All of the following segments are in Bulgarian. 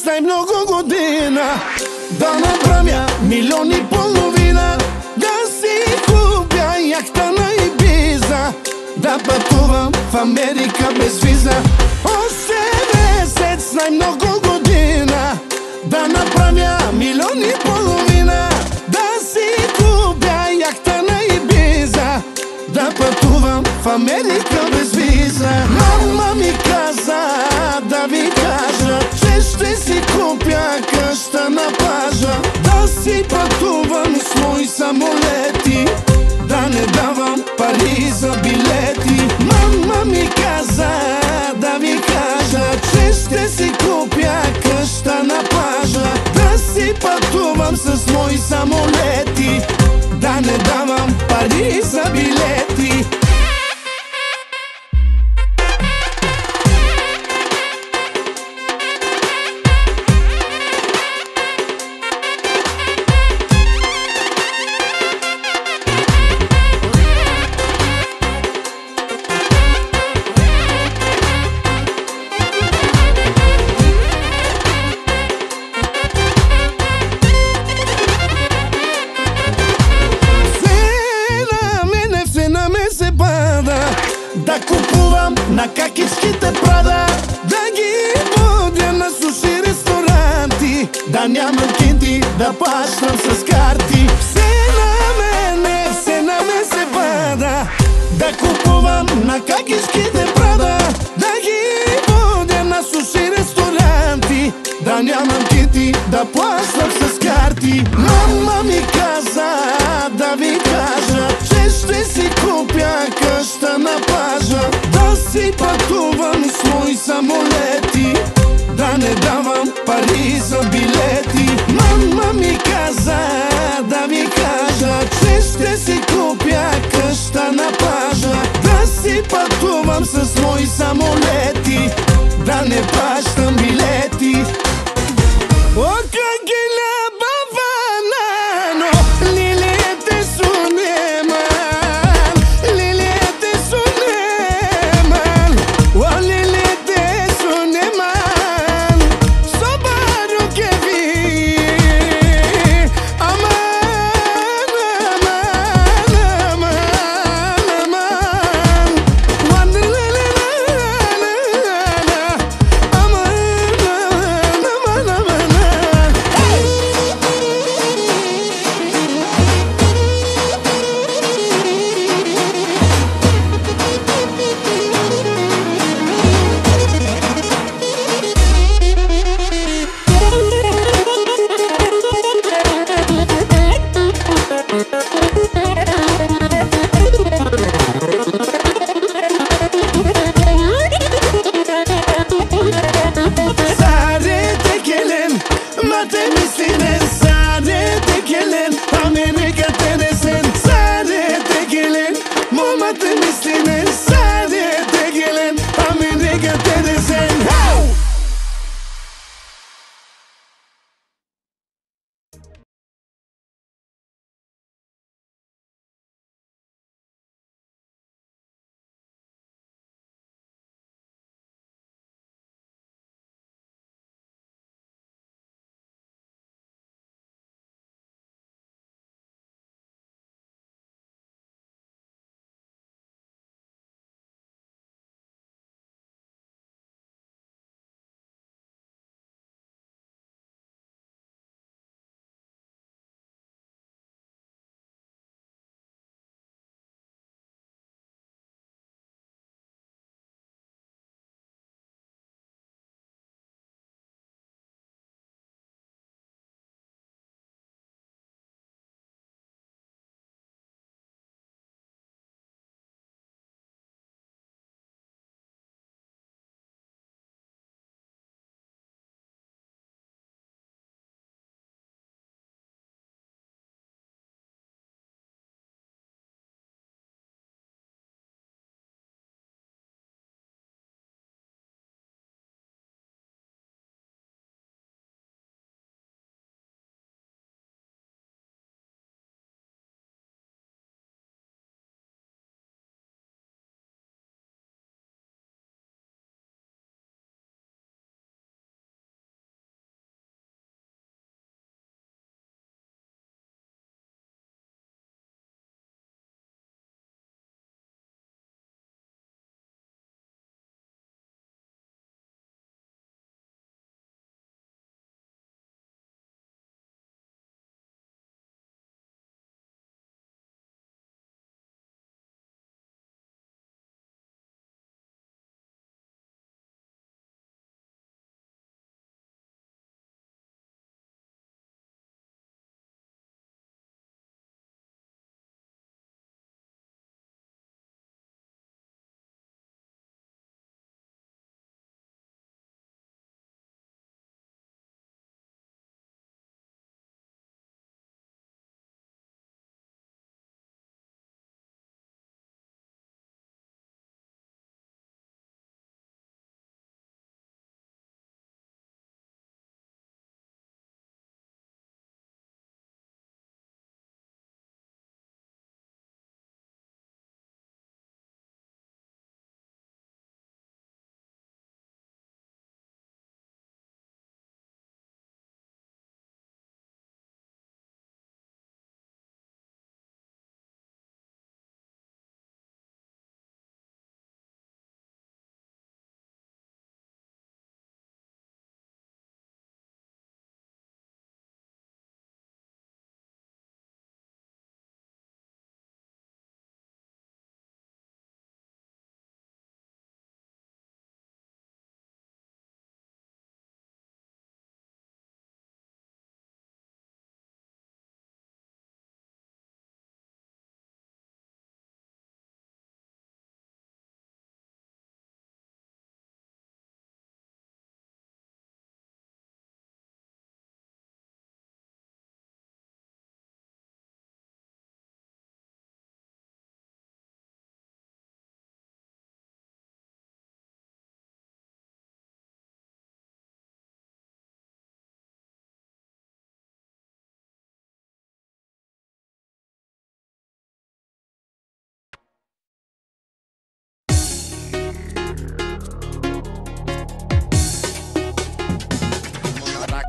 най-много година да направя 1,5 милиона, да си купя яхта на Ибиза, да пътувам в Америка без виза. Още месец, най-много година да направя 1,5 милиона, да си купя яхта на Ибиза, да пътувам в Америка без виза. Мама ми каза да ви кажа, че ще си купя къща на плажа, да си пътувам с мои самолети, да не давам пари за билети. Мама ми каза да ви кажа, че ще си купя къща на плажа, да си пътувам с мои самолети, да не давам пари за билети. Да купувам на какичките Прада, да ги водя на суши ресторанти, да нямам кинти, да плащам с карти. Все на мен се пада. Да купувам на какичките Прада, да ги водя на суши ресторанти, да нямам кинти, да плащам с карти. Мама ми каза да ви кажа, че ще си купя къща на плажа, да си пътувам с мои самолети, да не давам пари за билети. Мама ми каза да ви кажа, че ще си купя къща на плажа, да си пътувам с мои самолети, да не плащам билети.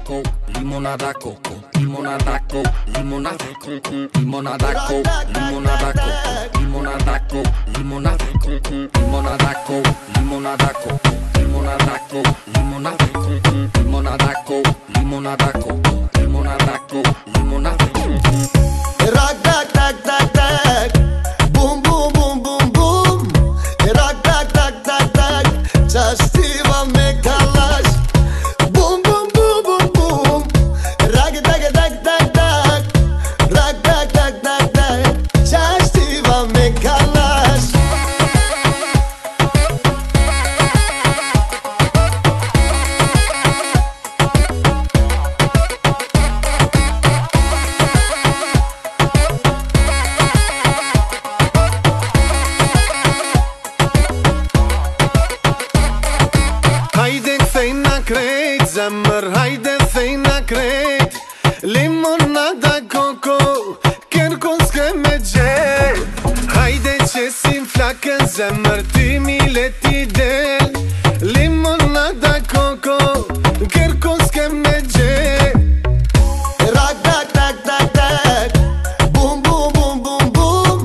coke, limonada coco, limonada coke, limonada coco, limonada coke, limonada coco, limonada coke, limonada coco, limonada coke, limonada coco, limonada coke, limonada coco, limonada coke, limonada coco, limonada coke, limonada coco. Rock, tac, tac, tac, tac. Boom, boom, boom, boom, boom. Rock, tac, tac, tac, tac. Častiva me kalaš. Boom, boom, boom, boom, boom. Rock, tac, tac, tac, tac. Rock, tac, tac, tac, tac. Častiva me kalaš. Haide fej na krejt, zemër, hajde fej na krejt. Limonada koko, kërkon s'ke me gjel. Hajde qesim flakën, zemër, ty mi leti del. Limonada koko, kërkon s'ke me gjel. Rock, tac, tac, tac, tac. Boom, boom, boom, boom, boom.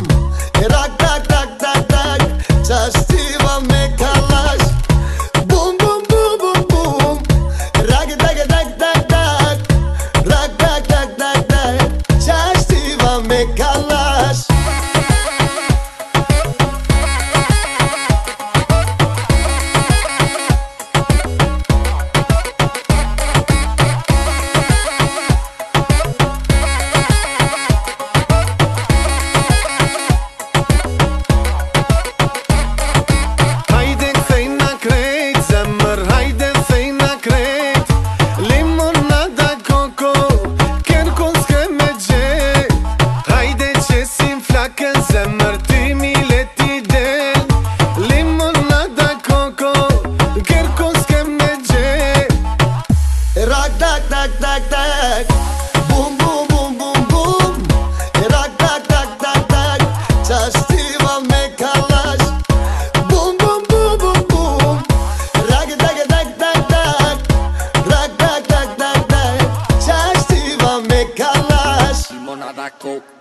Rock, tac, tac, tac, tac. Častiva me kalaš. Boom, boom, boom, boom, boom. Rock, tac, tac, tac, tac. Rock, tac, tac, tac, tac. Častiva me kalaš. Hajde fej na krejt, zemër, hajde fej na krejt. Limonada koko, kërkon s'ke me gjel. Hajde qesim flakën, zemër, ty mi leti del. Limonada koko, kërkon s'ke me gjel. Rock, tac, tac, tac, tac. Boom, boom, boom, boom, boom. Rock, tac, tac, tac, tac. Častiva me kalaš. Boom, boom, boom, boom, boom. Rock, tac, tac, tac, tac. Rock, tac, tac, tac, tac. Častiva me kalaš. Limonada coke.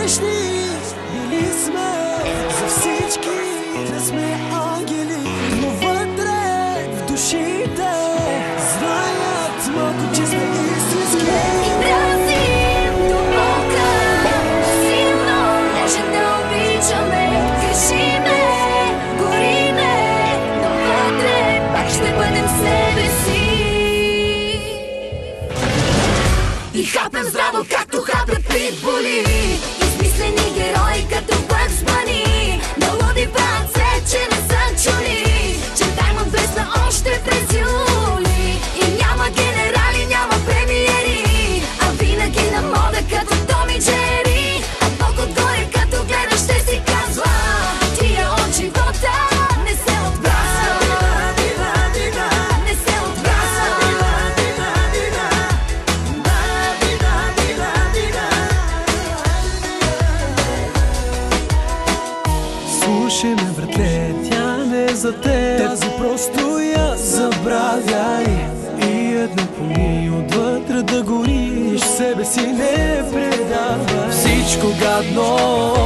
грешни, били сме за всички, не сме ангели, но вътре в душите знаят малко, че сме истински. И мразим до болка, силно може да обичаме, грешиме, гориме, но вътре пак ще бъдем себе си. И хапем здраво, както хапят питбули, измислени герои като Бъгс Бъни. На луди правят се, че не са чули, че таймът блесна още през юли. И няма генерали, няма премиери, а винаги на мода като Том и Джери. А Бог отгоре като гледаш ще си казва, тия от живота не се отбрасва, не се отбрасва. Слушай ме, братле, тя не е за теб, тази просто я забравяй. И едно поми отвътре да гориш, себе си не предавай. Всичко гадно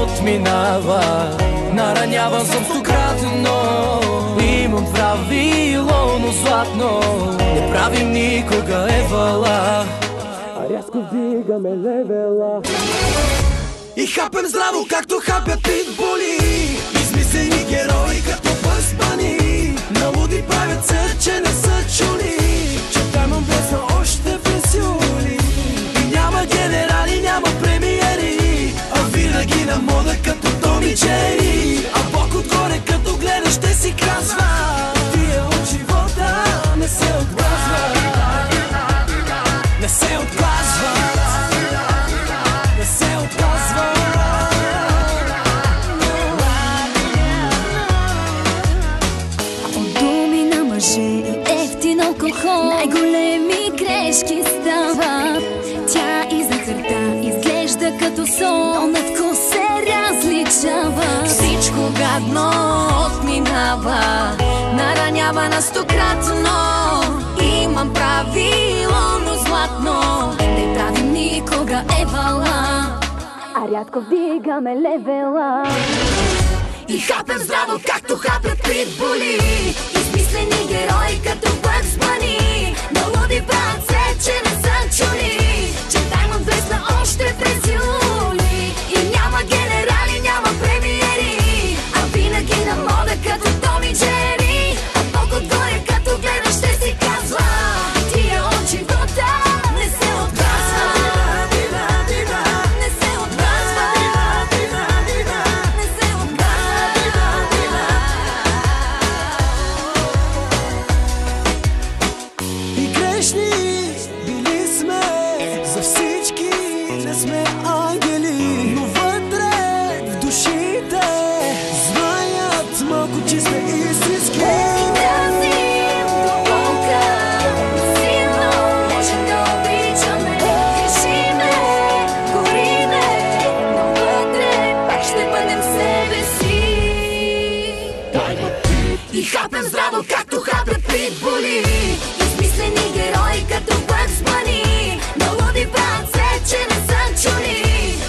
отминава, нараняван съм стократно. Имам правило, но златно не правим никога евала, а рязко вдигаме левела. И хапем здраво, както хапят питбули, измислени герои като Бъгс Бъни. На луди правят се, че не са чули, че таймът блесна още през юли. И няма генерали, няма премиери, а винаги на мода като Том и Джери. А Бог отгоре като гледаш ще си казва, тия от живота не се отказва, не се отказва, не се отказва. От думи на мъже и ефтин алкохол най-големи грешки стават. Тя и захарта изглежда като сол, но на вкус се различава. Всичко гадно отминава, наранява на стократно. Имам правило, но златно не правим никога евала, а рядко вдигаме левела. И хапем здраво, както хапят питбули, измислени герои като Бъгс Бъни. На луди правят се, че не са чули, че таймът блесна още през юли. И няма генерали, няма премиери, а винаги на мода като Том и Джери. А Бог отгоре като гледаш ще си казва, тия от живота не се отказва, не се отказва, не се отказва. И грешни били сме за всички, не сме ангели, но вътре в душите знаят малко, че сме истински. Мразим до болка, силно може да обичаме, грешиме, гориме, но вътре пак ще бъдем себе си. И хапем здраво, както хапят питбули, измислени герои като Бъгс Бъни. На луди правят се, че не са чули,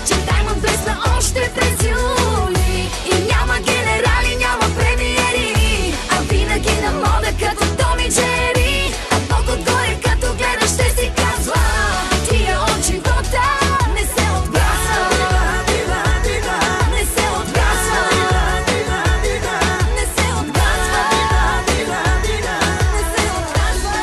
че таймът блесна още през юли. И няма генерали, няма премиери, а винаги на мода като Том и Джери. А Бог отгоре като гледаш ще си казва, тия от живота не се отбрасва, не се отбрасва, не се отказва, не се отказва.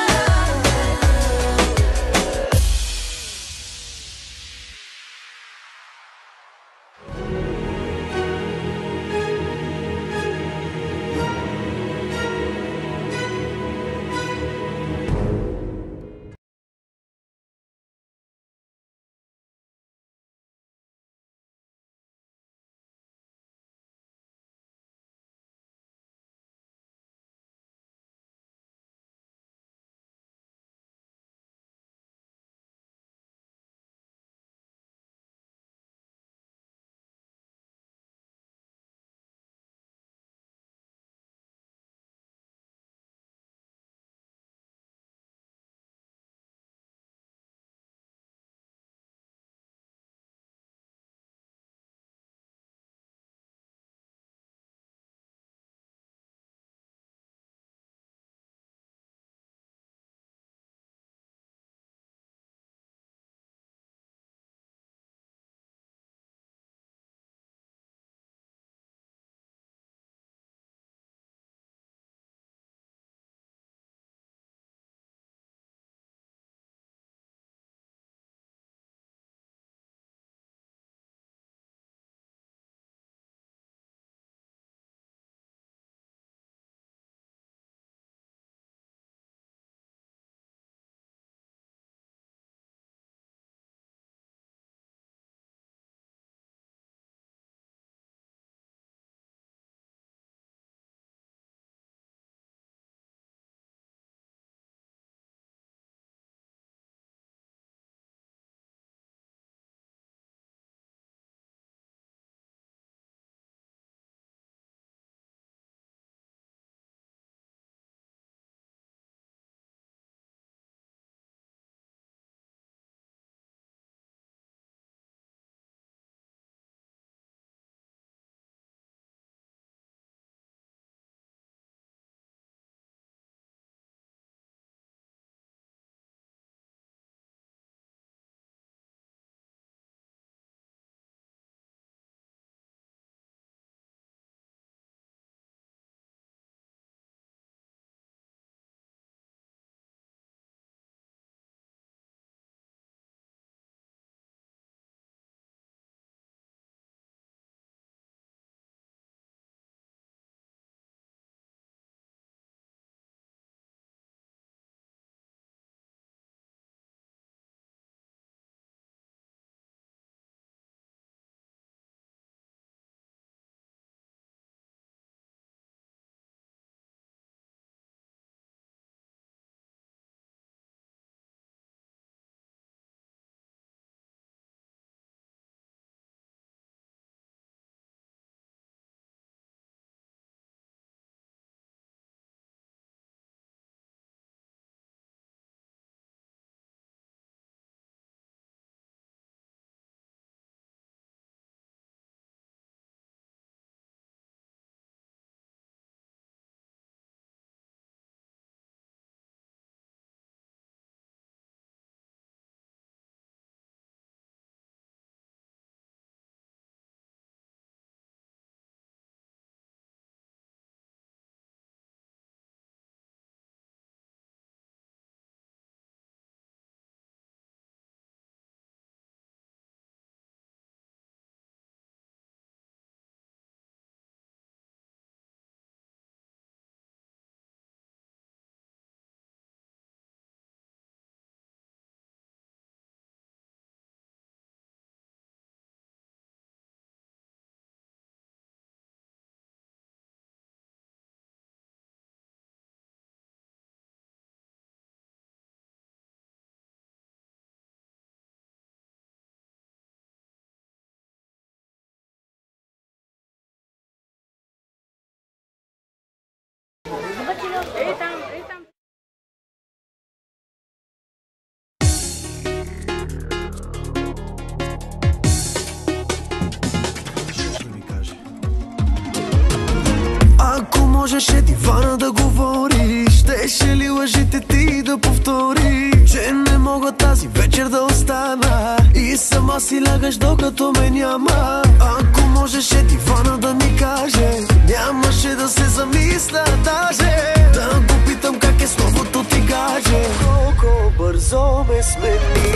тази вечер да остана и сама си лягаш докато ме няма. Ако можеше дивана да ми каже, нямаше да се замисля даже да го питам как е с новото ти гадже. Колко бързо ме смени.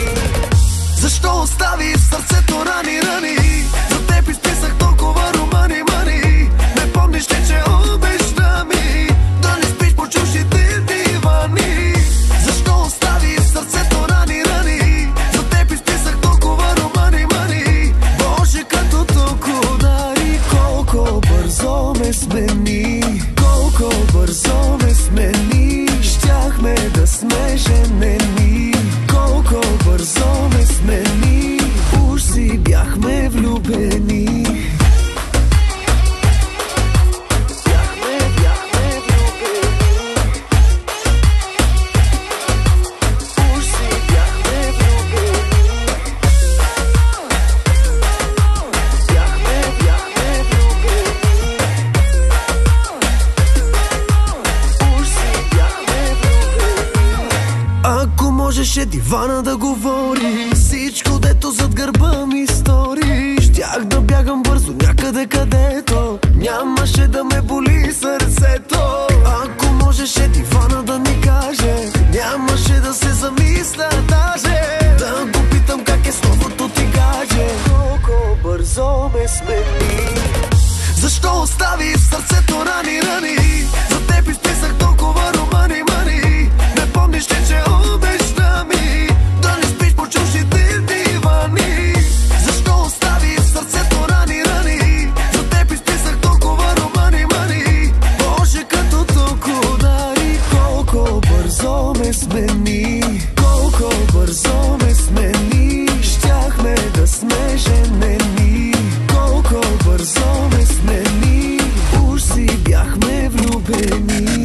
Защо остави в сърцето рани, рани? За теб изписах толкова романи, мани. Не помниш ли, че обеща ми да не спиш по чуждите дивани? Защо остави в сърцето рани, рани? За теб изписах толкова романи, мани. Боже, като толкова дари. Колко бързо ме смени. Колко бързо ме смени. Щяхме да сме женени. Колко бързо ме смени. Уж си бяхме влюбени. Можеше дивана да говори всичко, дето зад гърба ми стори. Щях да бягам бързо някъде, където нямаше да ме боли сърцето. Ако можеше дивана да ми каже, нямаше да се замисля даже да го питам как е с новото ти гадже. Колко бързо ме смени. Защо остави в сърцето рани, рани? За теб изписах толкова романи, мани. Не помниш ли, че обеща ми да не спиш по чуждите дивани? Защо остави в сърцето рани, рани? За теб изписах толкова романи, мани. Боже, като толкова дари. Колко бързо ме смени. Колко бързо ме смени. Щяхме да сме женени. Колко бързо ме смени. Уж си бяхме влюбени.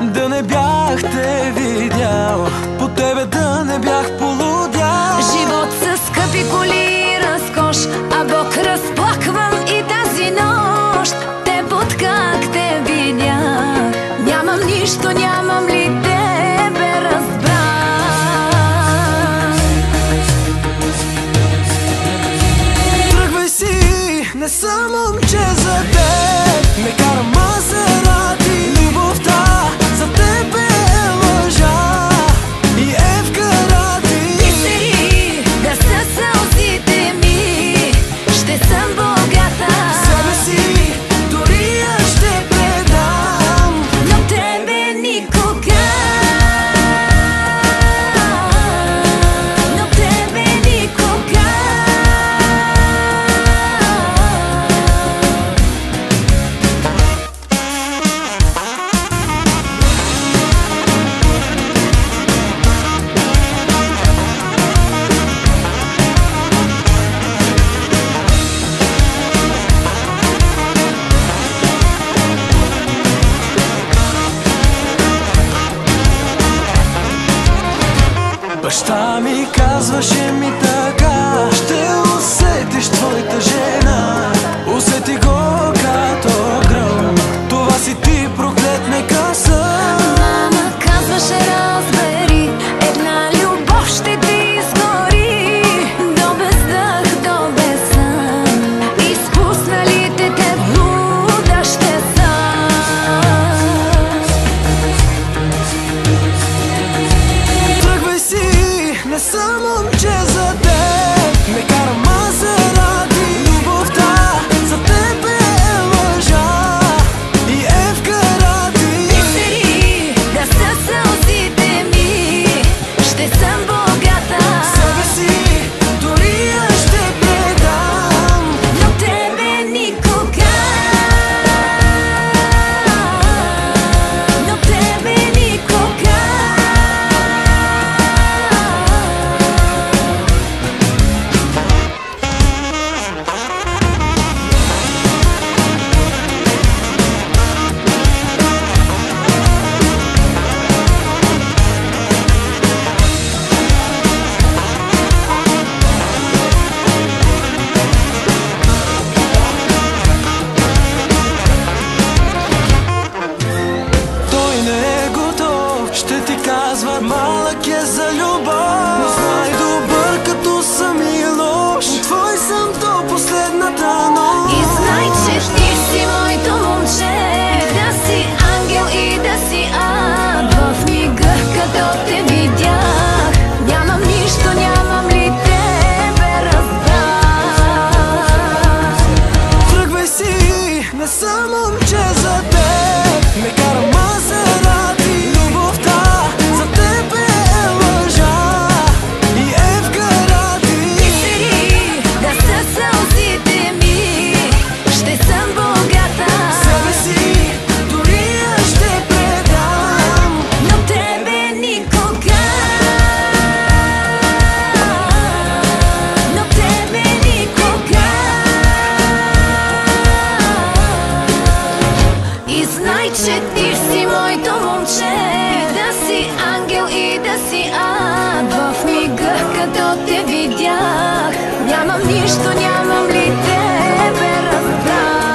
Да не бях те видял, по тебе да не бях полудял. Живот с скъпи коли, разкош, а Бог разплаквам и тази нощ. Теб откак те видях, нямам нищо, нямам ли тебе разбрах. Тръгвай си, не съм момче за теб. Не карам Мазерати, любовта за теб е лъжа и е в карати. Бисери да са сълзите ми, ще съм богата. Себе си дори аз ще предам, но тебе никога. Но тебе никога. Баща ми казваше ми така: ще усетиш твоята жена. Усети го като гръм, това си ти, проклет, нека съм. Мама казваше, разбери, една любов ще ти изгори до бездъх, до безсън. Изпусналите те в луда ще са. Тръгвай си, не съм момче за теб. Не карам Мазерати, любовта видях. Нямам нищо, нямам ли тебе разбрах.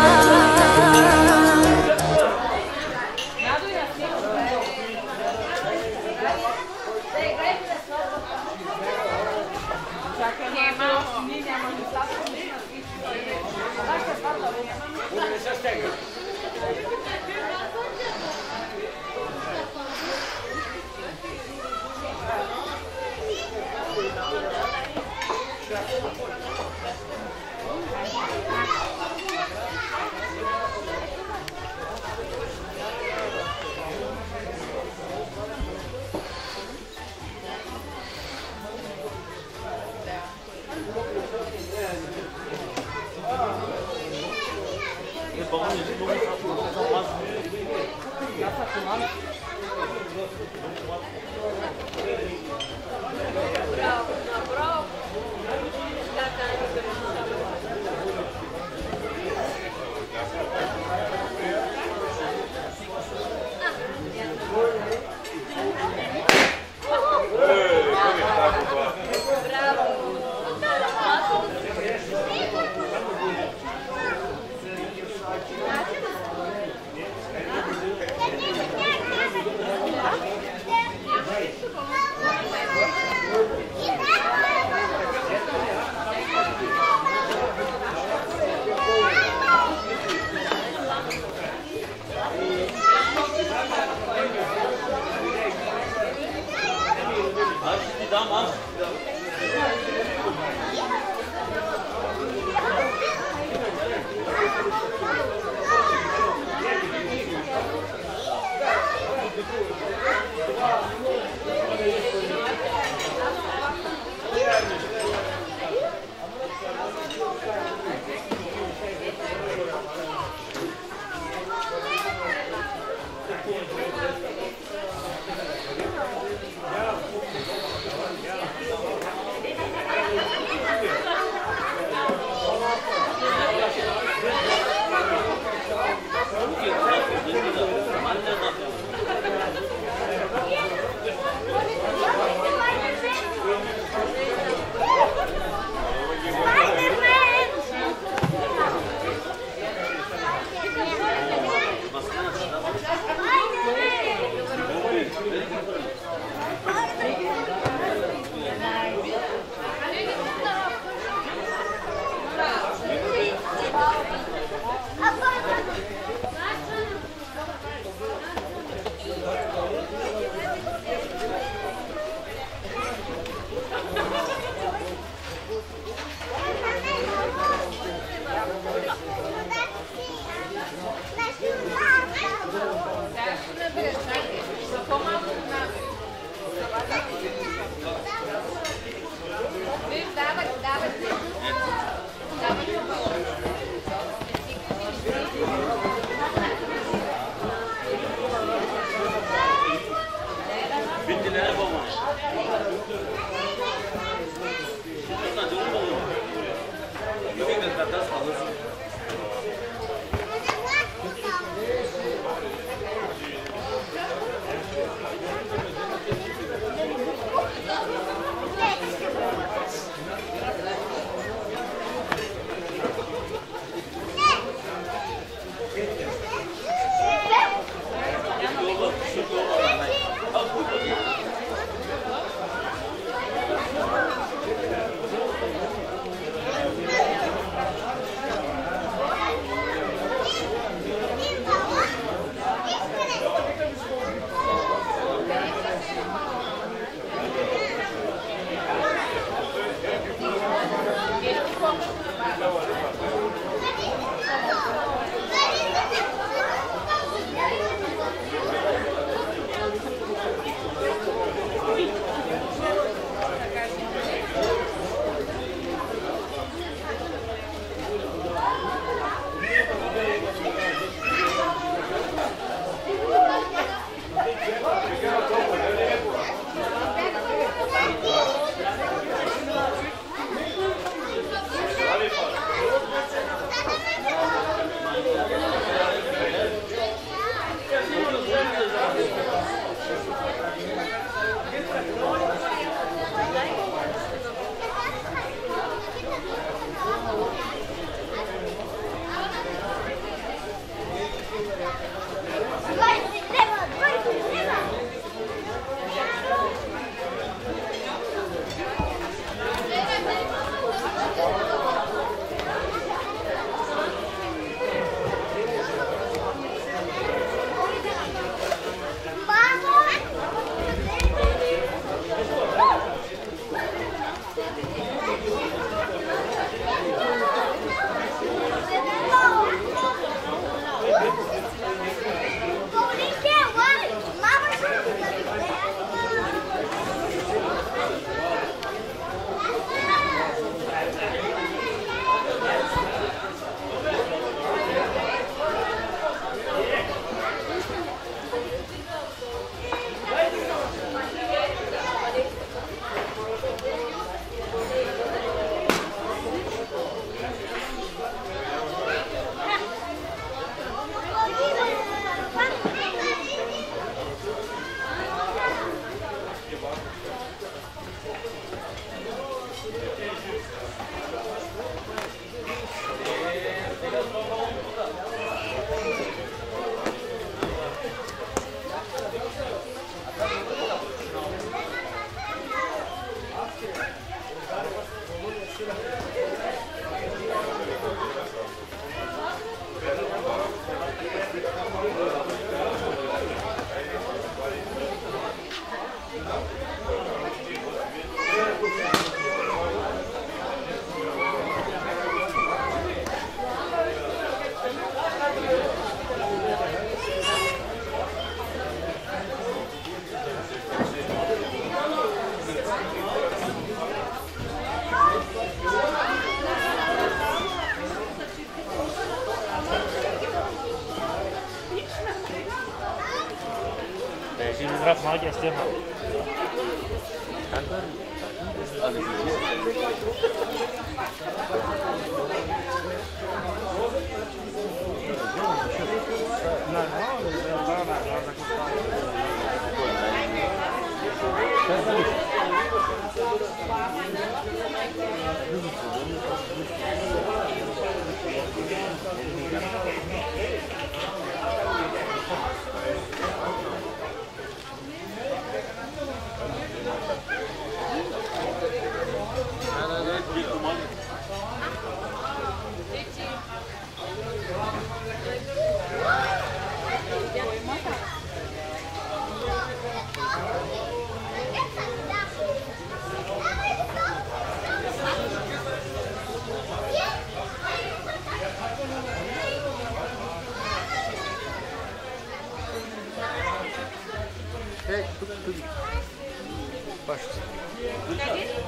Zdrav Magia Stefan.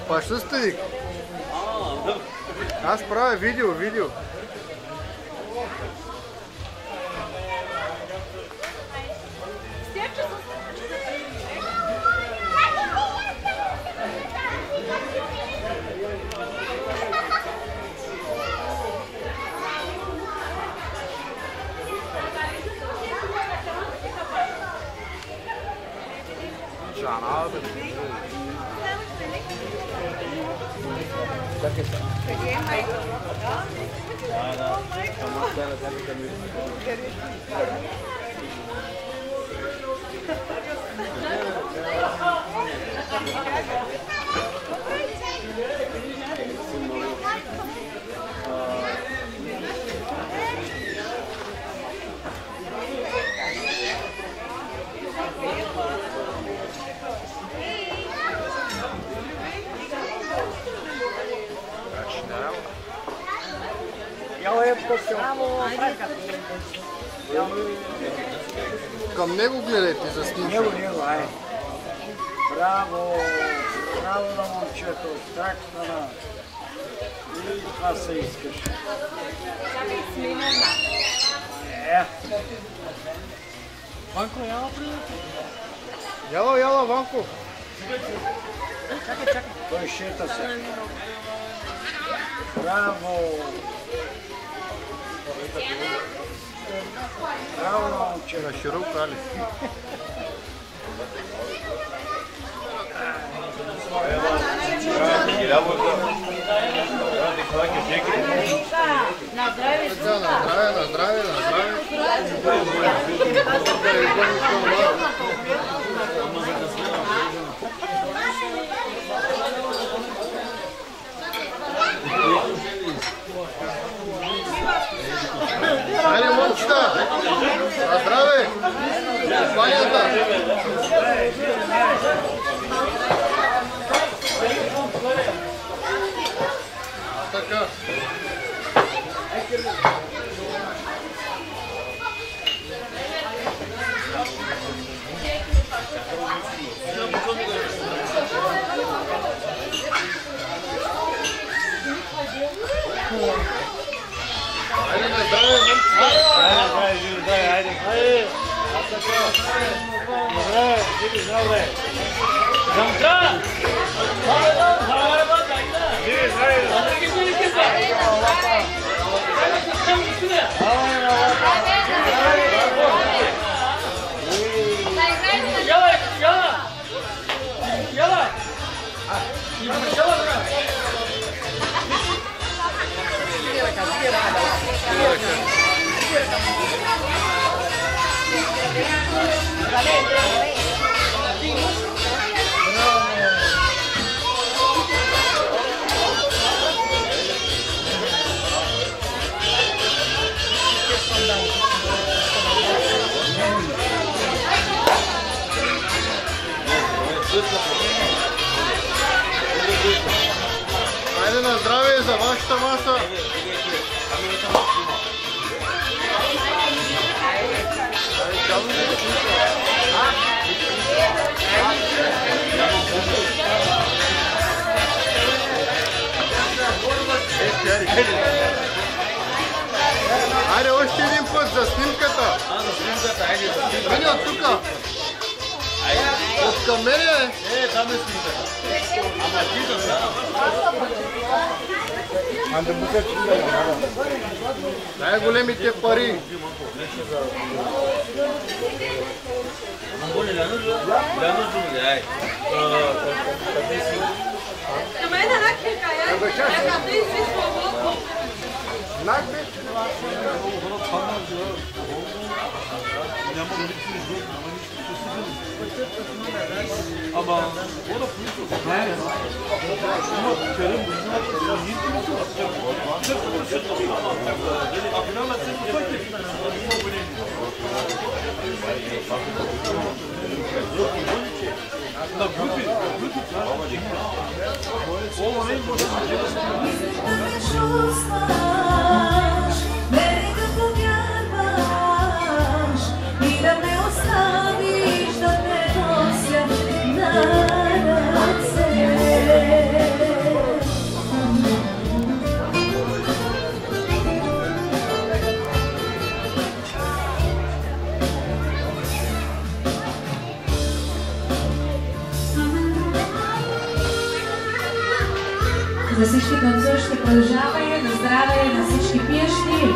Паша Стадик. Аз правя видео. Към него гледайте за снимка. Него, ай. Браво на момчето, как стана. И това се искаше. Ванко, яла приятел. Яла, Ванко. Чакай. Той шета се. Браво на момчето. На широко, Али. На здраве. Айде, момчета! На здраве! Банята! Така. Айде, на здраве, момчета! Айде. Добре. Замка! здраве за вашата маса. Айде още един път за снимката. Мене от тука. От към мене. Там е снимката. Ама ти да са. Най-големите пари. Ама, за всички танцуващи продължаваме, на здраве на всички пиещи.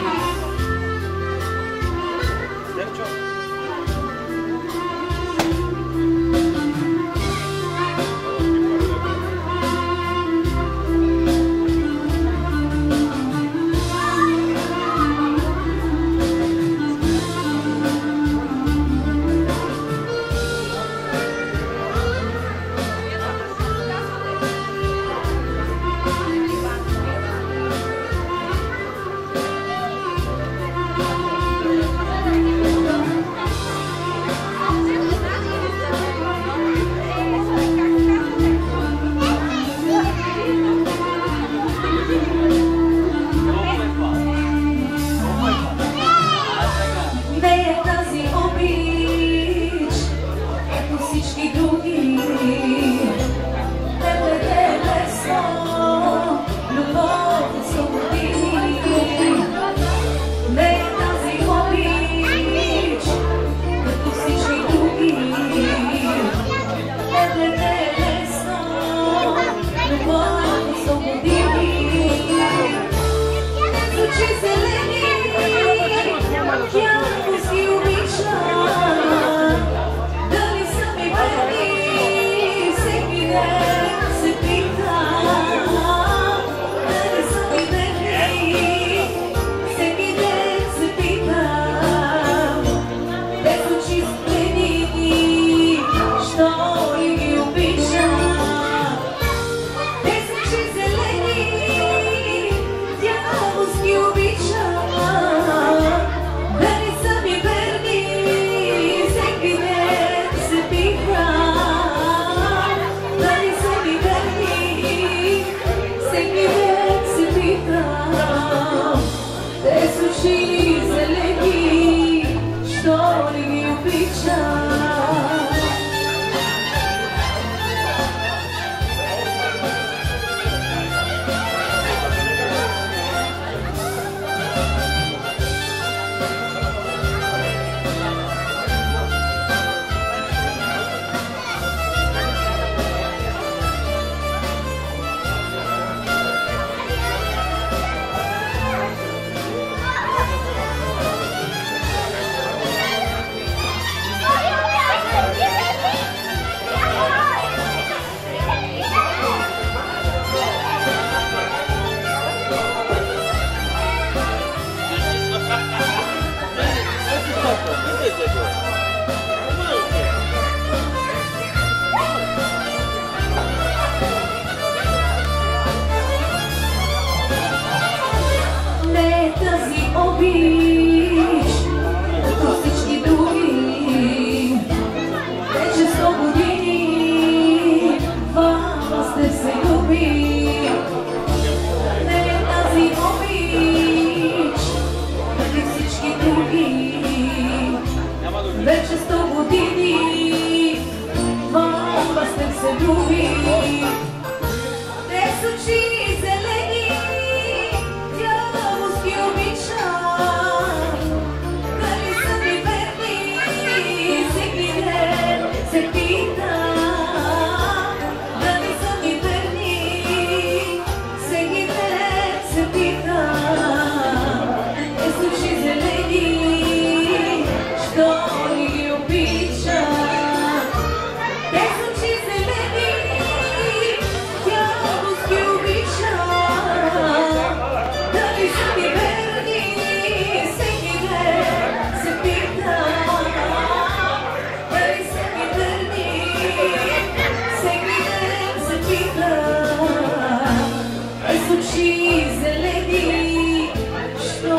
зелени, що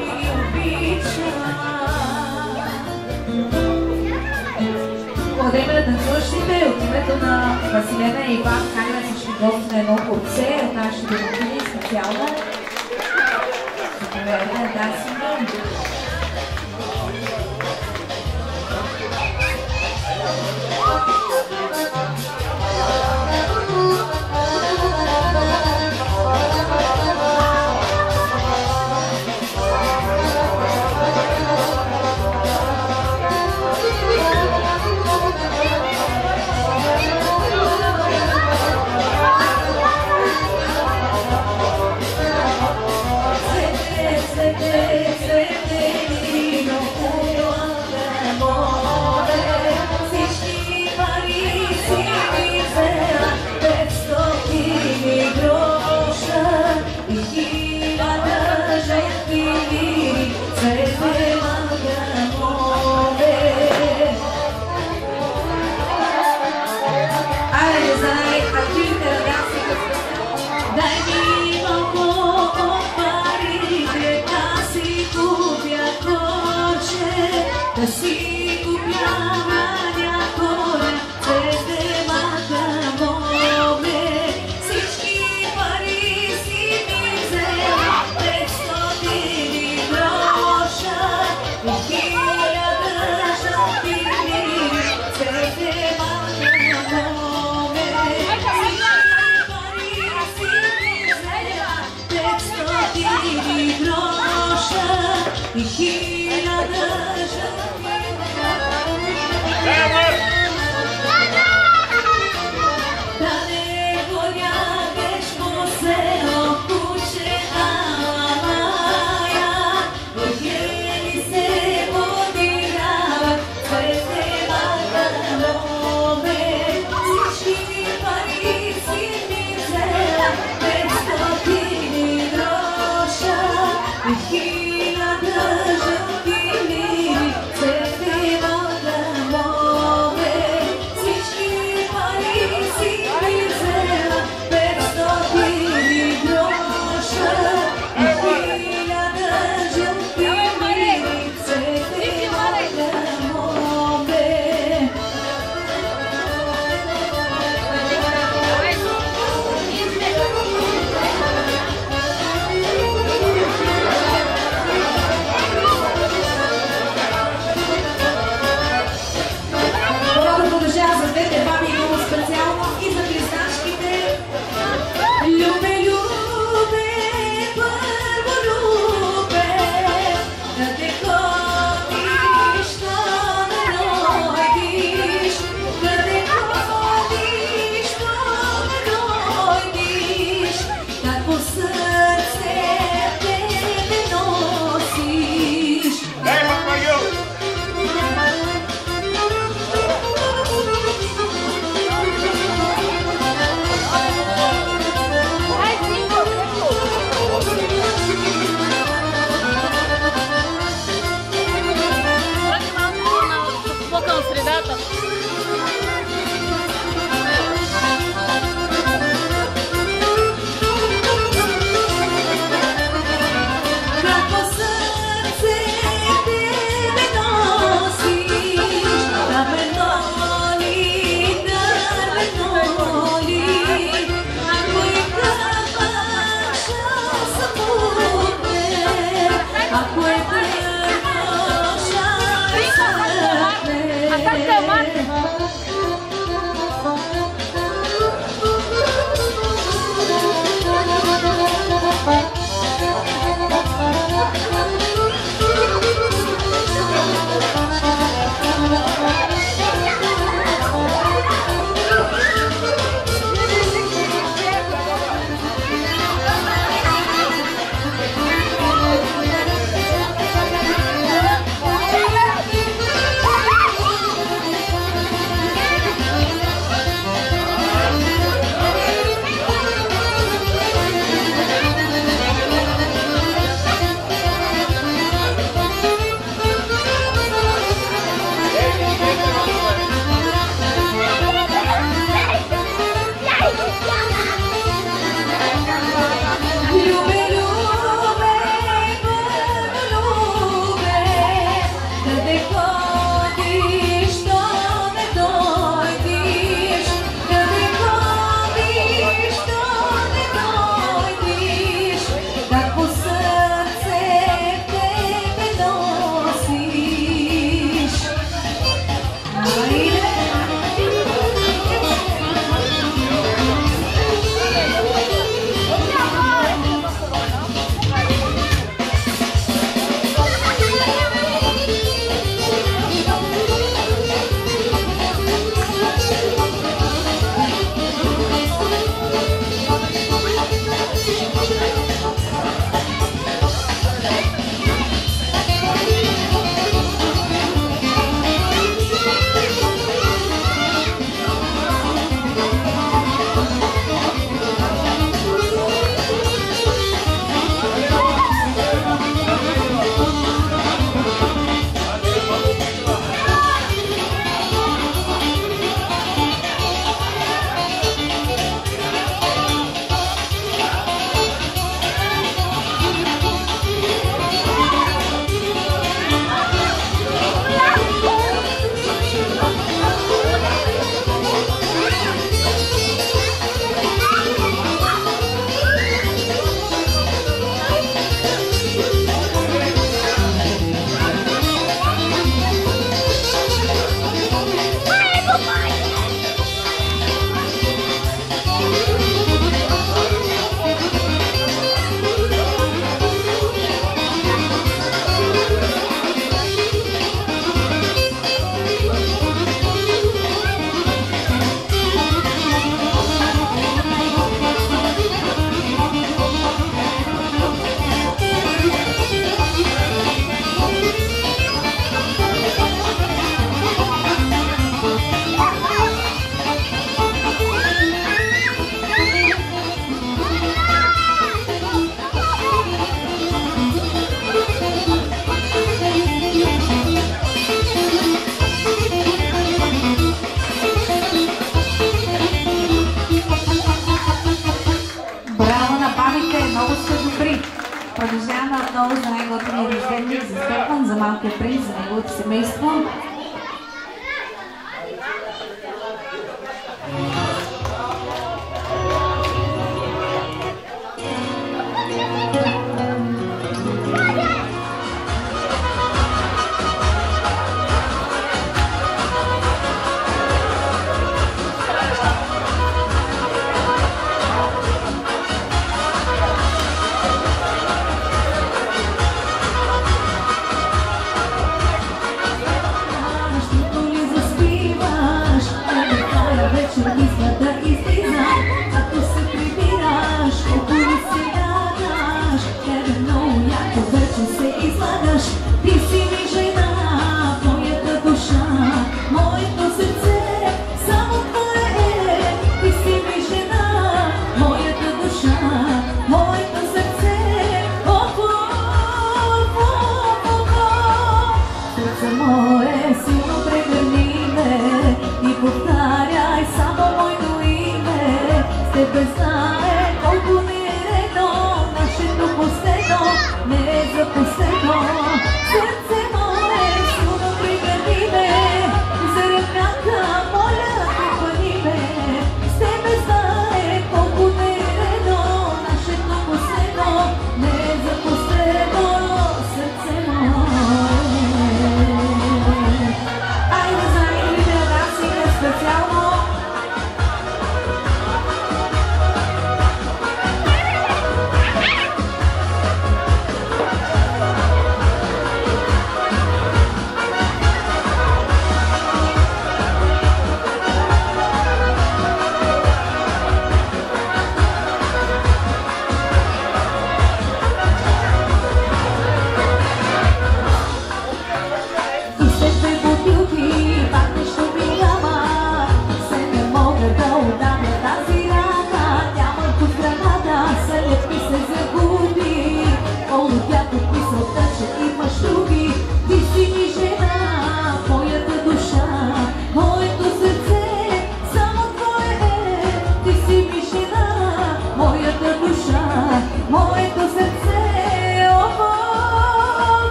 ни обича. Благодарим на танцуващите от името на Василена и Иван. Каним всички гости на едно курце от нашите домакини специално. Заповядайте на тази синдром. Да си купява някоя цвете макамоне. Всички пари си ми взела 500 гроша и 1000 жълти лири цвете макамоне. Всички пари си ми взела 500 гроша и 1000 жълти. Да не горяваш по село, куче Амая, охели се подиграва, цвете макароне. Всички пари си ми взела 500 гроша и 1000 жълти лири. Продължаваме отново за най-готвения рождения за Стефан, за малкия принц, за неговото семейство.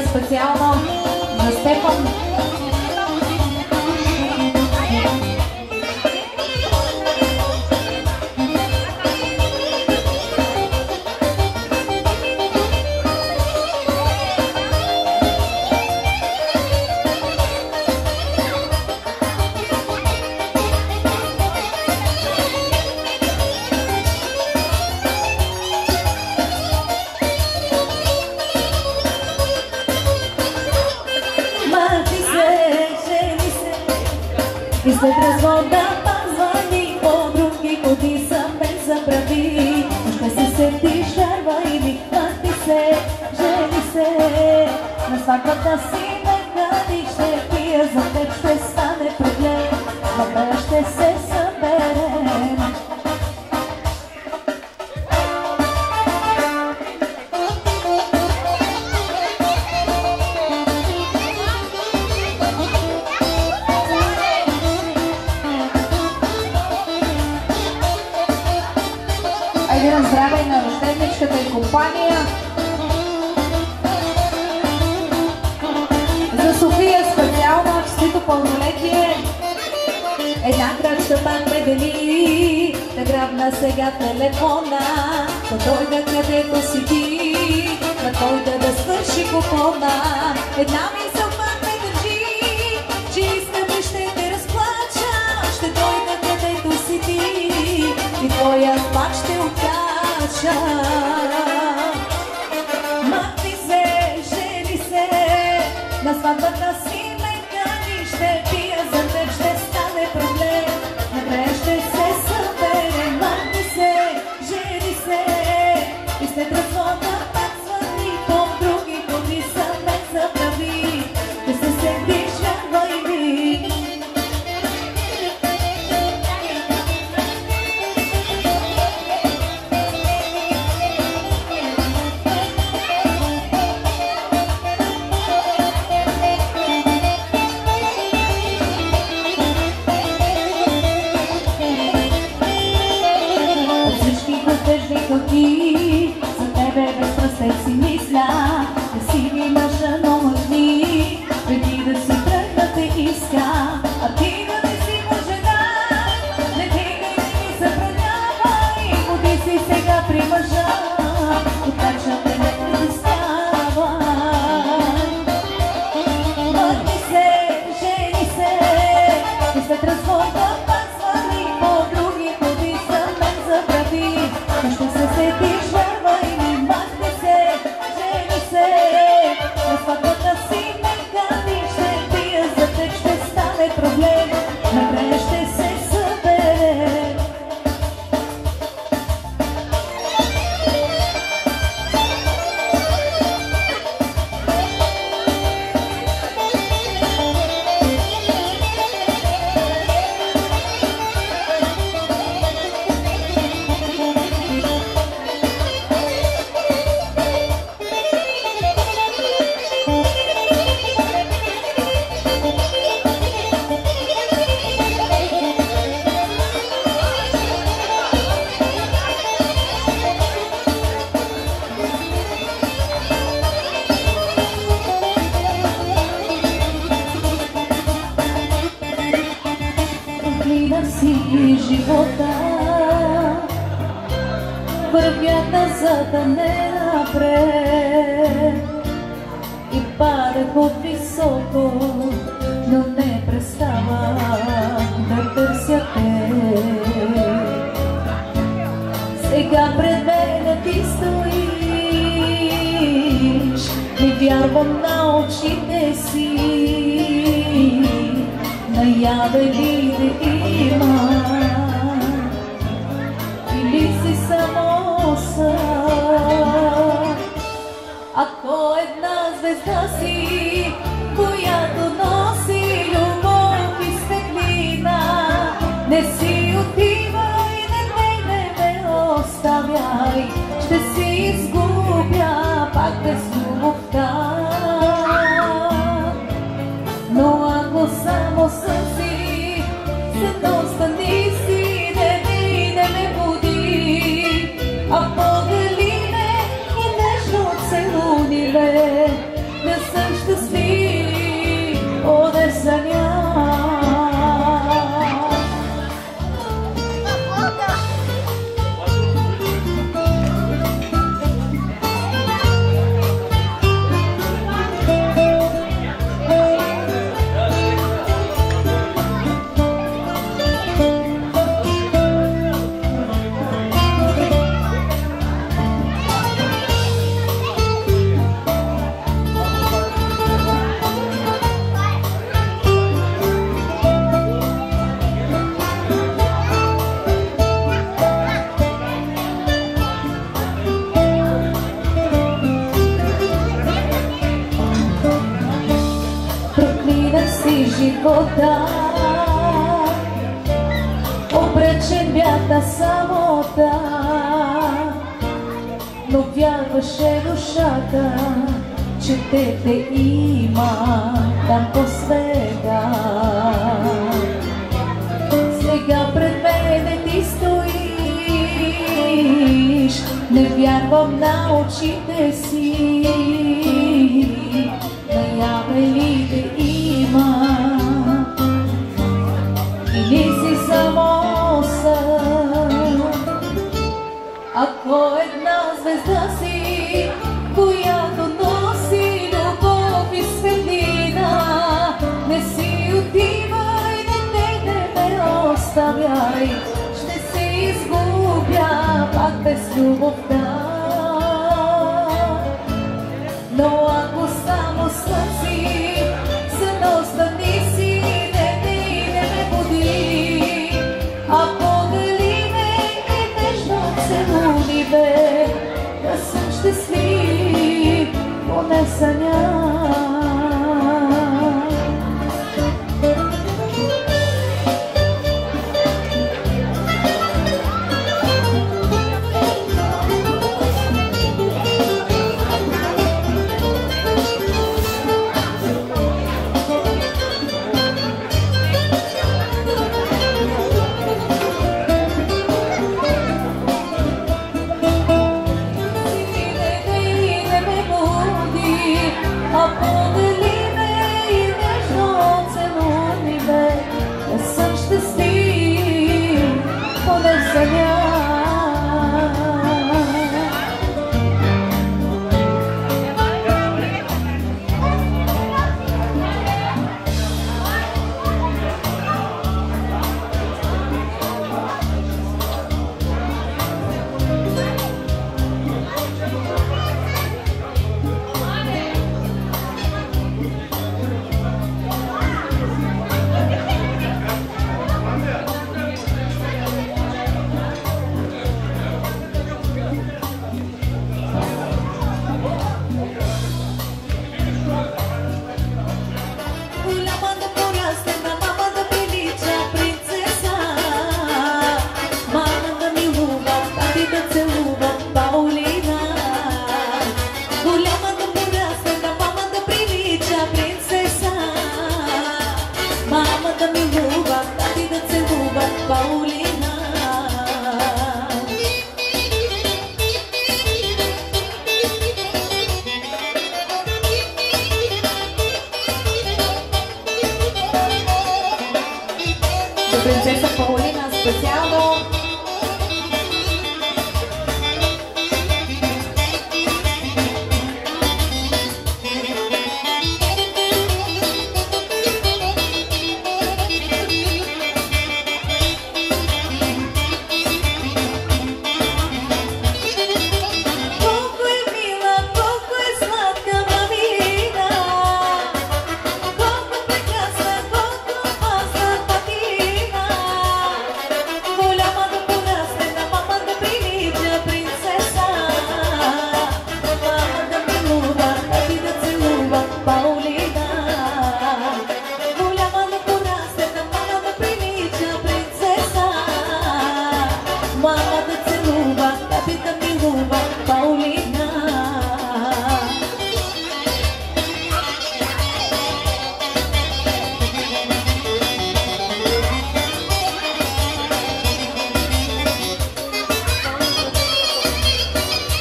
Специално на Стефан. И след развода позвани, подруги ходи за мен забрави. Ще се сетиш, вярва и виквати се, жени се. На сватбата си ме гани, ще пия за теб, ще стане проблем. Добре, ще се съберем. пълнолетие. Една крачка пак ме дели, да грабна сега телефона, да дойда където си ти, да дойда да свърши купона. Една мисъл пак ме държи, че искам и ще те разплача. Ще дойда където си ти и твоя пак ще откача. Махни се, жени се, на сватбата си ме кани, ще пия за теб, ще стане проблем. Накрая ще се съберем. Махни се, жени се, и след развода пак звъни по други годи са ме забрави. Да се седиш, вярвай ми. За тебе без пръстен си мисля, да си ми мъжа, но мъжни, преди да си тръгна те иска, а ти да не си мъжена, не дигай, не ми забранявай, ходи си сега при мъжа, откача те не става. Мъжни се, жени се, и след развода пак звъни по други ходи за мен забрави. Ще се седиш, вярвай ми, махни се, жени се, на сватбата си ме кани, ще пия за теб, ще стане проблем, накрая ще се съберем. Живота вървя назад, а не напред, и падах от високо, но не преставам да търся те. Сега пред мене ти стоиш, не вярвам на очите си. Наяве ли да има, или си само сам? Ако една звезда си, която носи любов и светлина, не си отивай, не ме оставяй, ще си изгубя пак без любовта. Но ако само съм си, след остани си, не ме буди, а подели ме и нежно целуни ме, да съм щастлив от деня. Живота обречен бях на самота, но вярваше душата, че те има там по света. Сега пред мене ти стоиш, не вярвам на очите си. Наяве ли те има, без любовта. Но ако само слънци се остани си, не ме буди. Ако дали ме и нежно целуни бе, да съм щастлив, поне съня. Принцеса Паулина специално.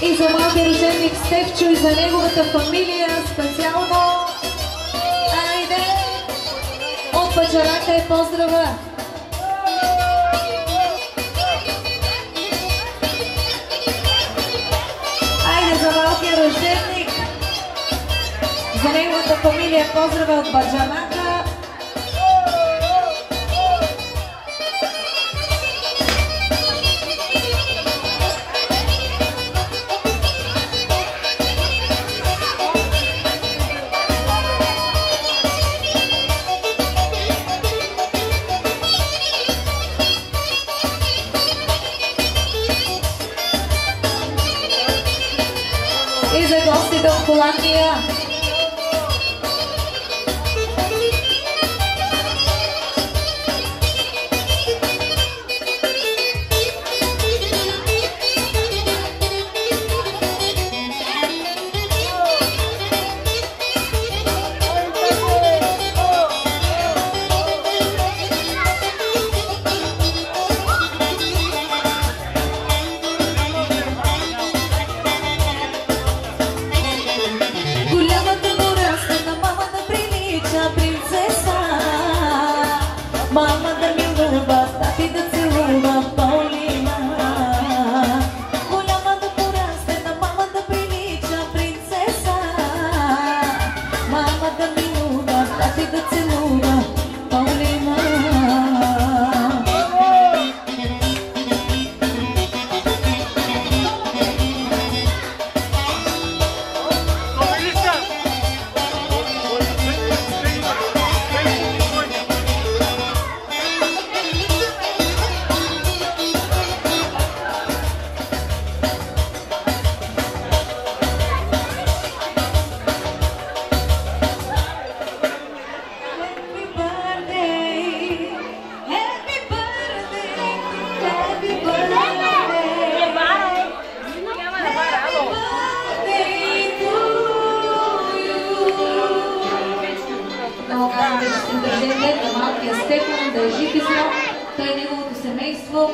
И за малкия рожденик Стефчо и за неговата фамилия специално. Айде! От Баджарака е поздрава! Айде за малкия рожденик! За неговата фамилия поздрава от Баджарака! И за гостите от Холандия. Голяма Стефан да е жив и здрав, той неговото семейство,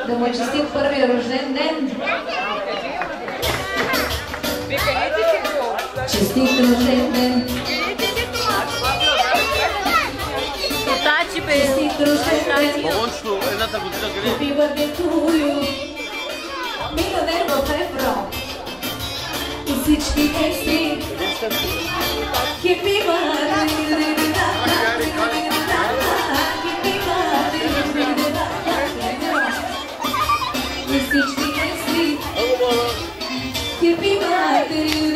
да му е честит първия рожден ден. Честит рожден ден. Честит рожден ден. Happy birthday to you. Милионер в евро. И всички екстри. Happy birthday. И всички екстри. Happy birthday.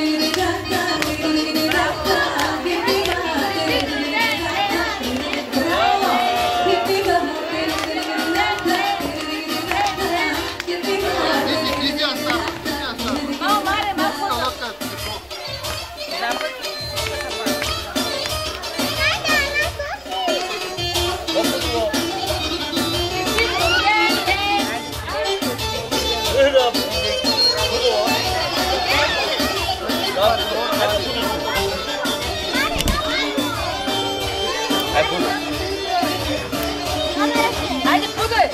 Айде, пудай!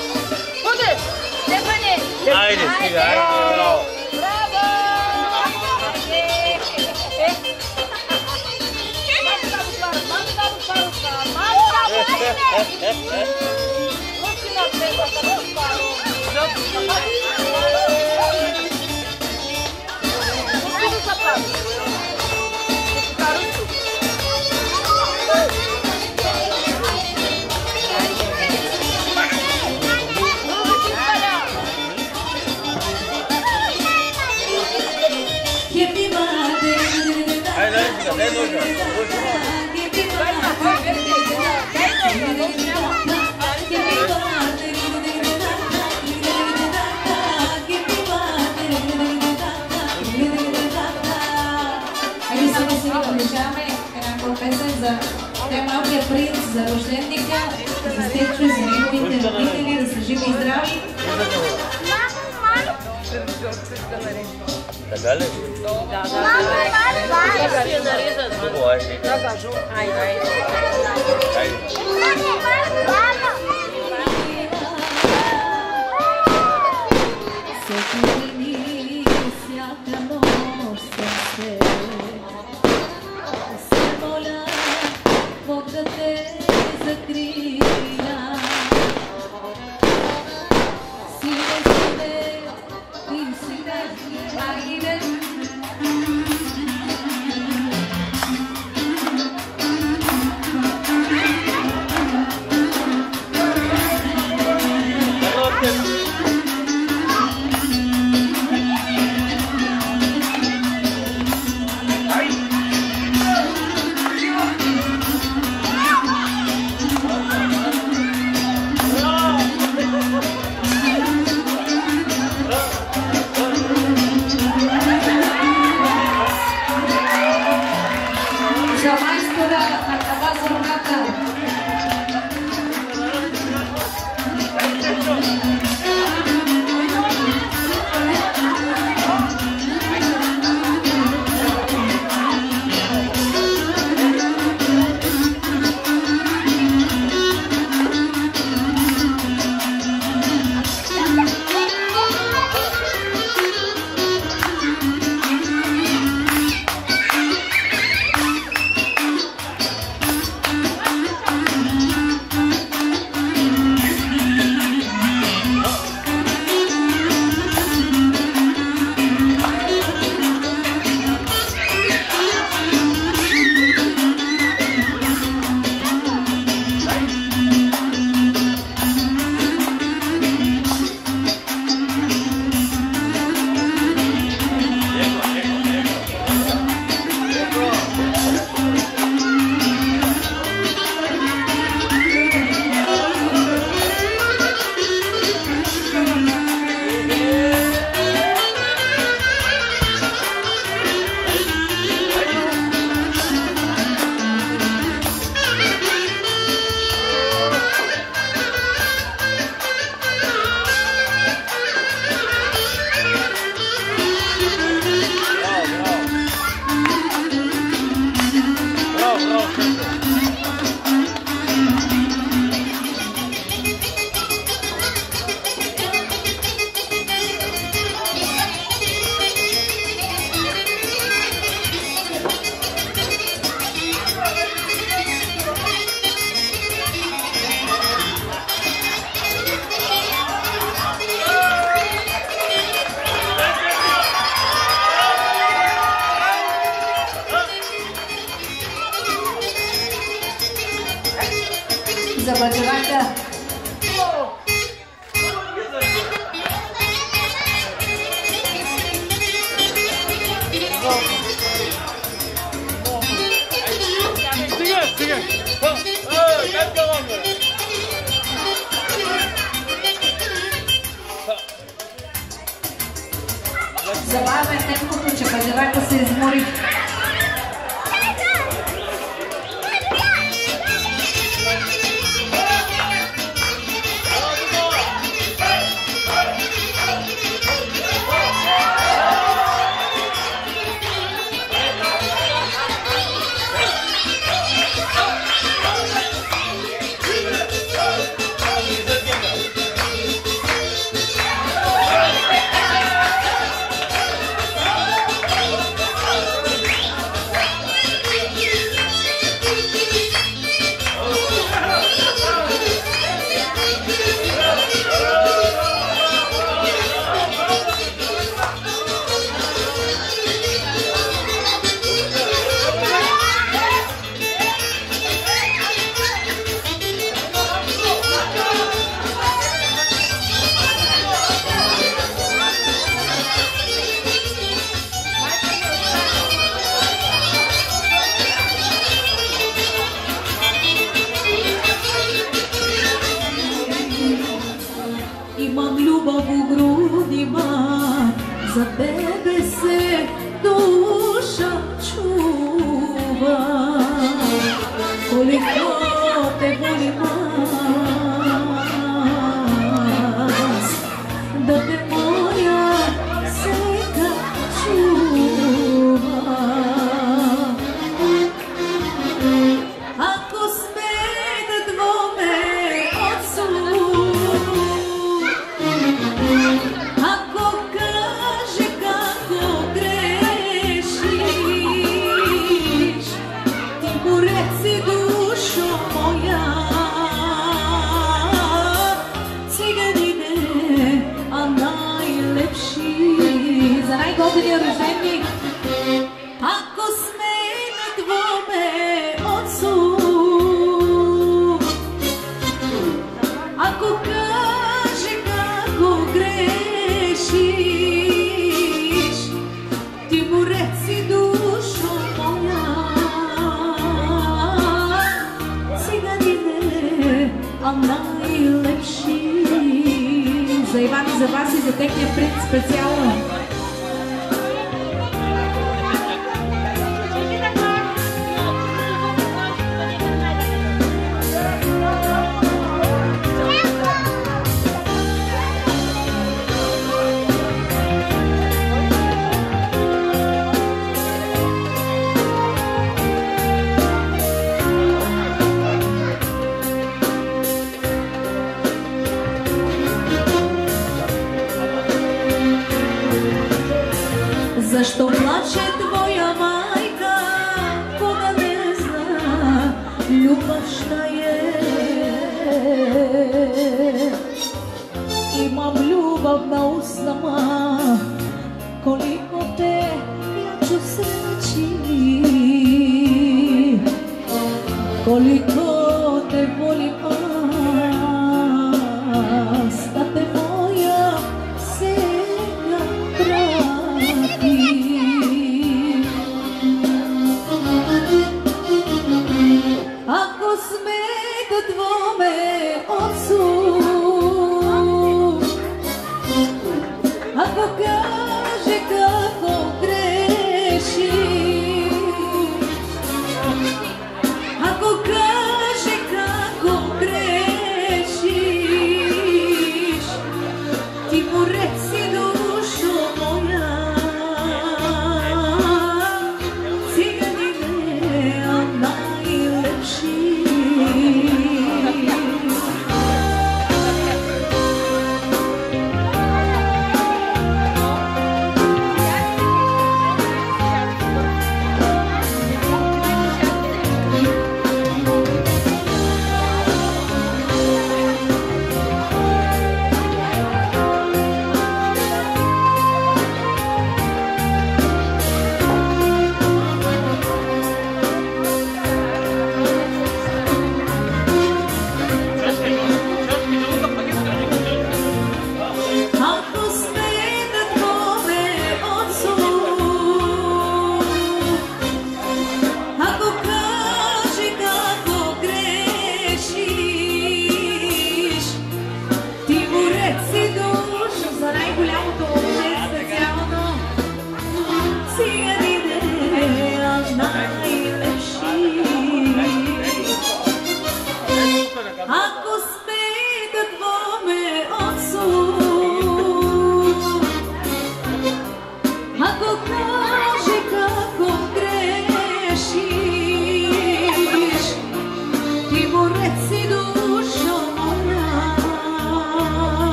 Пудай! Стефани! Айде, стига, айде, браво! Браво! Те малкият принц за рожденника, за Стечо и за неговите родители, да са живи и здрави. Така ли? Да. Ще я нарезат. Да, кажу. Айде. за баджавака. Забавяме темпото, че баджавака се измори. Имам любов у грудима, за тебе се душа чува. Колко те волим аз, да те моля сега чува. Ако сме да двоме от ако каже како грешиш, ти му реци душо моја, циганине, а најлепши за најгодни рождени. Ако сме на двоме од суд, ако каже како грешиш, ти му реци душо моја, циганине, а најлепши. За Иван и за вас и за техния принц специално. Защо плаче твоя майка, кога не зна любов šta je? Imam ljubav na usnama, koliko te ja ću sreći, koliko te volim as, da te moja sega prati. Ako sme da dvome od sud, ako kaže kako greši, ako kaže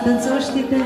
танцуващите.